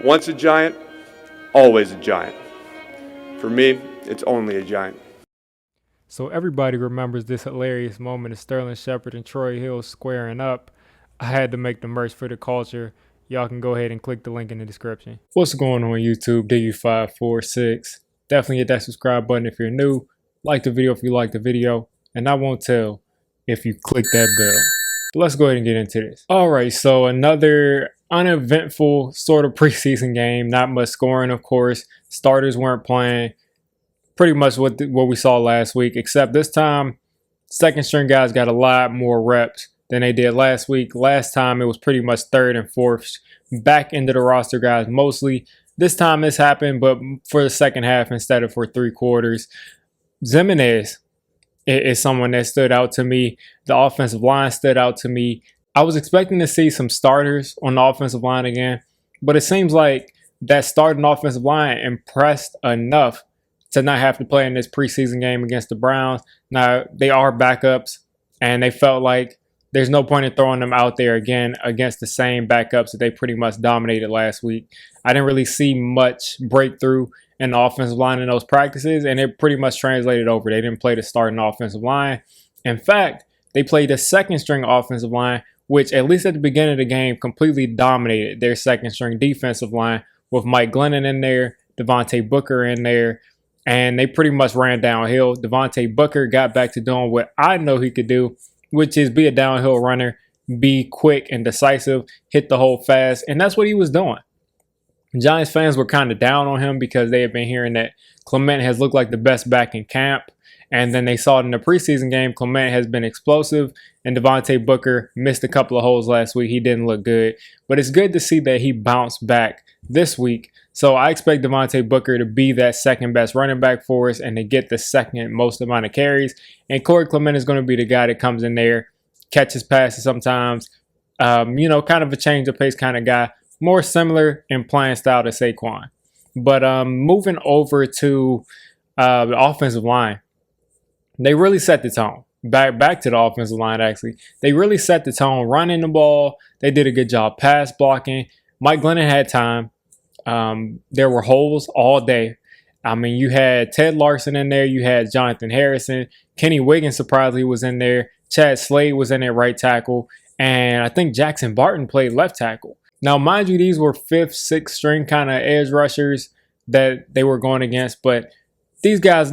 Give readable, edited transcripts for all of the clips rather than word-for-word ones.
Once a giant, always a giant. For me, it's only a giant. So everybody remembers this hilarious moment of Sterling Shepard and Troy Hill squaring up. I had to make the merch for the culture. Y'all can go ahead and click the link in the description. What's going on YouTube? Diggy546. Definitely hit that subscribe button if you're new. Like the video if you like the video. And I won't tell if you click that bell. But let's go ahead and get into this. Alright, so another uneventful sort of preseason game. Not much scoring, of course. Starters weren't playing. Pretty much what we saw last week, except this time, second string guys got a lot more reps than they did last week. Last time, it was pretty much third and fourth back into the roster guys mostly. This time this happened, but for the second half instead of for 3 quarters. Ximines is someone that stood out to me. The offensive line stood out to me. I was expecting to see some starters on the offensive line again, but it seems like that starting offensive line impressed enough to not have to play in this preseason game against the Browns. Now, they are backups, and they felt like there's no point in throwing them out there again against the same backups that they pretty much dominated last week. I didn't really see much breakthrough in the offensive line in those practices, and it pretty much translated over. They didn't play the starting offensive line. In fact, they played the second string offensive line, which at least at the beginning of the game completely dominated their second string defensive line with Mike Glennon in there, Devontae Booker in there, and they pretty much ran downhill. Devontae Booker got back to doing what I know he could do, which is be a downhill runner, be quick and decisive, hit the hole fast, and that's what he was doing. Giants fans were kind of down on him because they had been hearing that Clement has looked like the best back in camp, and then they saw it in the preseason game. Clement has been explosive, and Devontae Booker missed a couple of holes last week. He didn't look good, but it's good to see that he bounced back this week. So I expect Devontae Booker to be that second best running back for us and to get the second most amount of carries. And Corey Clement is going to be the guy that comes in there, catches passes sometimes, kind of a change of pace kind of guy, more similar in playing style to Saquon. But moving over to the offensive line, they really set the tone. Back to the offensive line, actually. They really set the tone running the ball. They did a good job pass blocking. Mike Glennon had time. There were holes all day. I mean, you had Ted Larson in there. You had Jonathan Harrison. Kenny Wiggins surprisingly was in there. Chad Slade was in there right tackle. And I think Jackson Barton played left tackle. Now, mind you, these were 5th, 6th string kind of edge rushers that they were going against. But these guys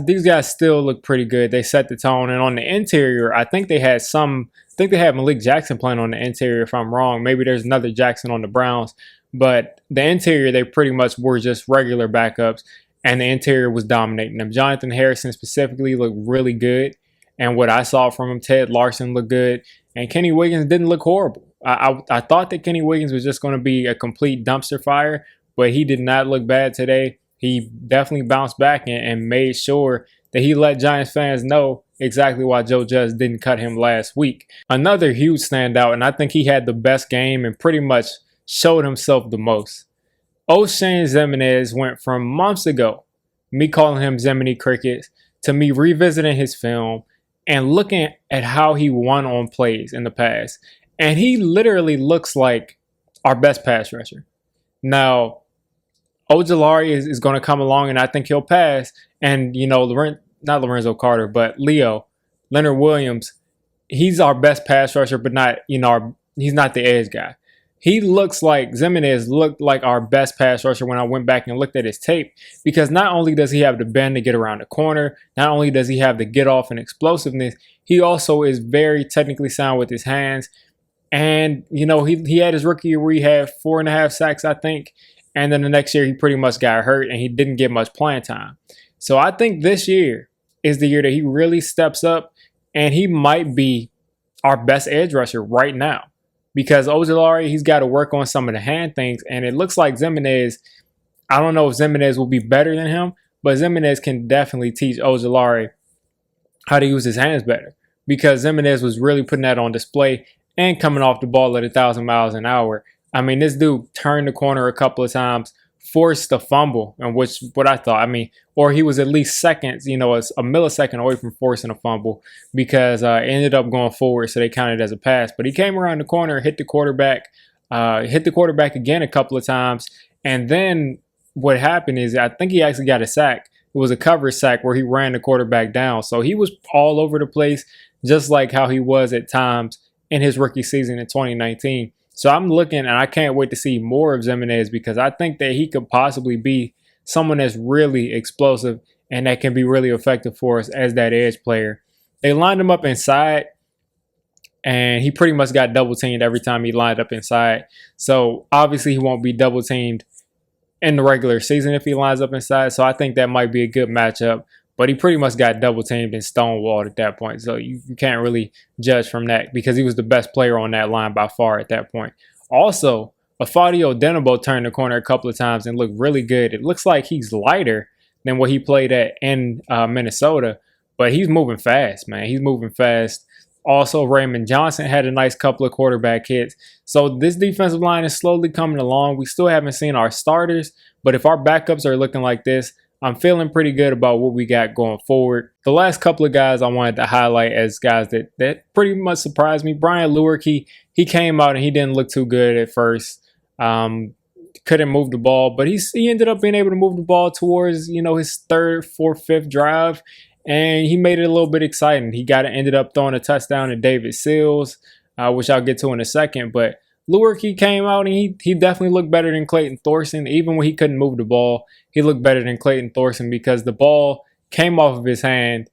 still look pretty good. They set the tone. And on the interior, I think they had Malik Jackson playing on the interior, if I'm wrong. Maybe there's another Jackson on the Browns. But the interior, they pretty much were just regular backups, and the interior was dominating them. Jonathan Harrison specifically looked really good, and what I saw from him, Ted Larson looked good, and Kenny Wiggins didn't look horrible. I thought that Kenny Wiggins was just going to be a complete dumpster fire, but he did not look bad today. He definitely bounced back and made sure that he let Giants fans know exactly why Joe Judge didn't cut him last week. Another huge standout, and I think he had the best game and pretty much showed himself the most. O'Shane Ximines went from months ago, me calling him Ximini Crickets, to me revisiting his film and looking at how he won on plays in the past. And he literally looks like our best pass rusher. Now, Ojulari is going to come along, and I think he'll pass. And, not Lorenzo Carter, but Leonard Williams, he's our best pass rusher, but not, he's not the edge guy. He looks like Ximines looked like our best pass rusher when I went back and looked at his tape, because not only does he have the bend to get around the corner, not only does he have the get off and explosiveness, he also is very technically sound with his hands. And, he had his rookie year where he had 4.5 sacks, I think. And then the next year he pretty much got hurt and he didn't get much playing time. So I think this year is the year that he really steps up, and he might be our best edge rusher right now. Because Ojulari, he's got to work on some of the hand things. And it looks like Ximines, I don't know if Ximines will be better than him, but Ximines can definitely teach Ojulari how to use his hands better. Because Ximines was really putting that on display and coming off the ball at 1,000 miles an hour. I mean, this dude turned the corner a couple of times, forced a fumble, and what I thought, or he was at least seconds, a millisecond away from forcing a fumble, because it ended up going forward, so they counted it as a pass. But he came around the corner, hit the quarterback again a couple of times, And then what happened is I think he actually got a sack. It was a coverage sack where he ran the quarterback down. So he was all over the place, just like how he was at times in his rookie season in 2019. So I'm looking, and I can't wait to see more of Ximines because I think that he could possibly be someone that's really explosive and that can be really effective for us as that edge player. They lined him up inside, and he pretty much got double teamed every time he lined up inside. So obviously he won't be double teamed in the regular season if he lines up inside. So I think that might be a good matchup. But he pretty much got double teamed and stonewalled at that point. So you can't really judge from that because he was the best player on that line by far at that point. Also, Afadio Denabo turned the corner a couple of times and looked really good. It looks like he's lighter than what he played at in Minnesota, but he's moving fast, man. He's moving fast. Also, Raymond Johnson had a nice couple of quarterback hits. So this defensive line is slowly coming along. We still haven't seen our starters, but if our backups are looking like this, I'm feeling pretty good about what we got going forward. The last couple of guys I wanted to highlight as guys that pretty much surprised me. Brian Lewerke, he came out and he didn't look too good at first. Couldn't move the ball, but he ended up being able to move the ball towards, his third, fourth, fifth drive, and he made it a little bit exciting. He ended up throwing a touchdown to David Sills, which I'll get to in a second, but Lewerke came out and he definitely looked better than Clayton Thorson. Even when he couldn't move the ball, he looked better than Clayton Thorson because the ball came off of his hand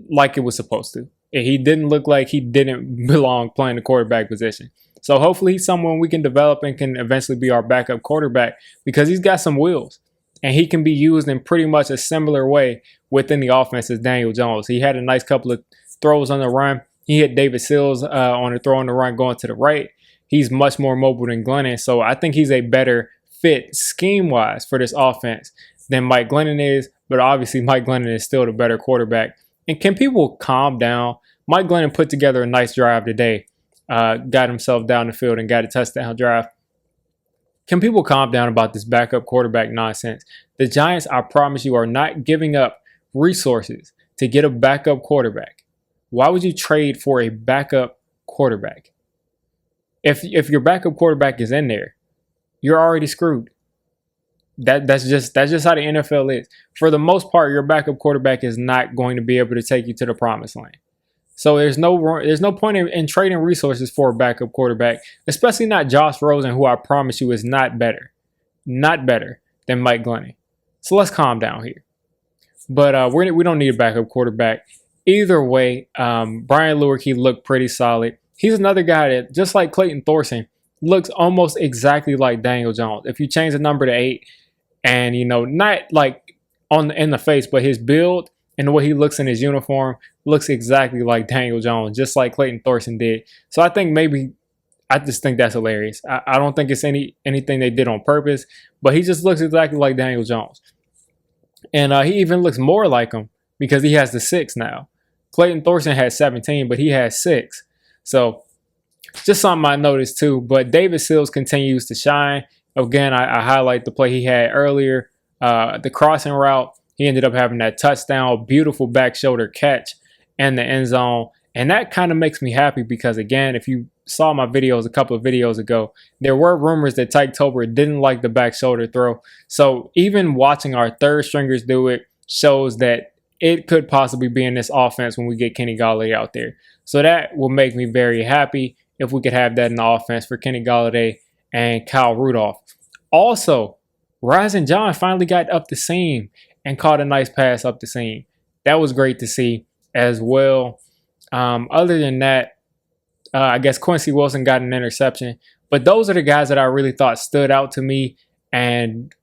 like it was supposed to. He didn't look like he didn't belong playing the quarterback position. So hopefully he's someone we can develop and can eventually be our backup quarterback because he's got some wheels and he can be used in pretty much a similar way within the offense as Daniel Jones. He had a nice couple of throws on the run. He hit David Sills on a throw on the run going to the right. He's much more mobile than Glennon, so I think he's a better fit scheme-wise for this offense than Mike Glennon is, but obviously Mike Glennon is still the better quarterback. And can people calm down? Mike Glennon put together a nice drive today, got himself down the field and got a touchdown drive. Can people calm down about this backup quarterback nonsense? The Giants, I promise you, are not giving up resources to get a backup quarterback. Why would you trade for a backup quarterback? If your backup quarterback is in there, you're already screwed. That's just how the NFL is. For the most part, your backup quarterback is not going to be able to take you to the promised land. So there's no point in trading resources for a backup quarterback, especially not Josh Rosen, who I promise you is not better than Mike Glennon. So let's calm down here. But we don't need a backup quarterback. Either way, Brian Lewerke looked pretty solid. He's another guy that, just like Clayton Thorson, looks almost exactly like Daniel Jones. If you change the number to 8 and, not like in the face, but his build and the way he looks in his uniform looks exactly like Daniel Jones, just like Clayton Thorson did. So I just think that's hilarious. I don't think it's anything they did on purpose, but he just looks exactly like Daniel Jones. And he even looks more like him because he has the 6 now. Clayton Thorson had 17, but he has 6. So just something I noticed too. But David Sills continues to shine. Again, I highlight the play he had earlier, the crossing route. He ended up having that touchdown, beautiful back shoulder catch in the end zone. And that kind of makes me happy because, again, if you saw my videos a couple of videos ago, there were rumors that Tyke Tolbert didn't like the back shoulder throw. So even watching our third stringers do it shows that it could possibly be in this offense when we get Kenny Golladay out there. So that will make me very happy if we could have that in the offense for Kenny Golladay and Kyle Rudolph. Also, Rising John finally got up the seam and caught a nice pass up the seam. That was great to see as well. Other than that, I guess Quincy Wilson got an interception. But those are the guys that I really thought stood out to me and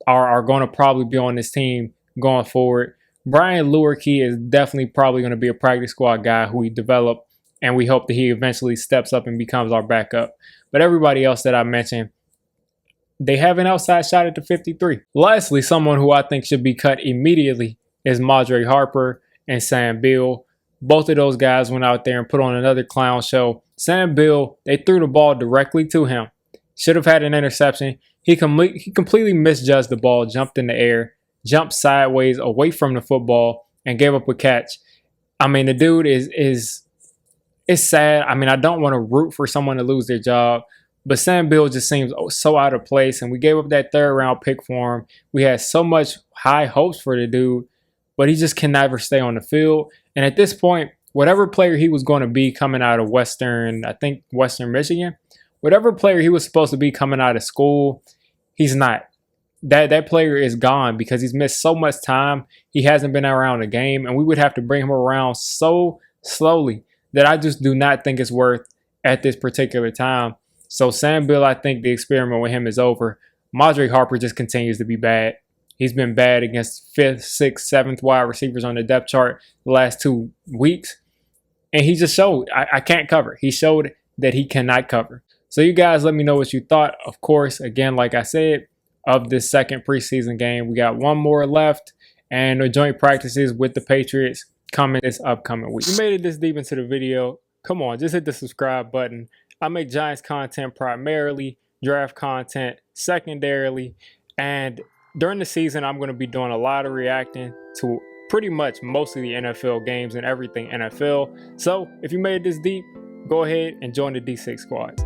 are going to probably be on this team going forward. Brian Lewerke is definitely probably going to be a practice squad guy who we develop, and we hope that he eventually steps up and becomes our backup. But everybody else that I mentioned, they have an outside shot at the 53. Lastly, someone who I think should be cut immediately is Madre Harper and Sam Beal. Both of those guys went out there and put on another clown show. Sam Beal, they threw the ball directly to him. Should have had an interception. He completely misjudged the ball, jumped in the air, jumped sideways away from the football, and gave up a catch. I mean, the dude is sad. I mean, I don't want to root for someone to lose their job, But Sam Bill just seems so out of place, and we gave up that 3rd round pick for him. We had so much high hopes for the dude, but he just can never stay on the field. And at this point, whatever player he was going to be coming out of Western Michigan, whatever player he was supposed to be coming out of school, he's not. That player is gone because he's missed so much time. He hasn't been around a game, and we would have to bring him around so slowly that I just do not think it's worth at this particular time. So Sam Bill, I think the experiment with him is over. Madre Harper just continues to be bad. He's been bad against 5th, 6th, 7th wide receivers on the depth chart the last 2 weeks. And he just showed, I can't cover. He showed that he cannot cover. So you guys let me know what you thought. Of course, again, like I said, of this second preseason game, we got 1 more left. And the joint practices with the Patriots coming this upcoming week. If you made it this deep into the video, come on, just hit the subscribe button. I make Giants content primarily, draft content secondarily, and during the season, I'm going to be doing a lot of reacting to pretty much most of the NFL games and everything NFL. So if you made it this deep, go ahead and join the D6 squad.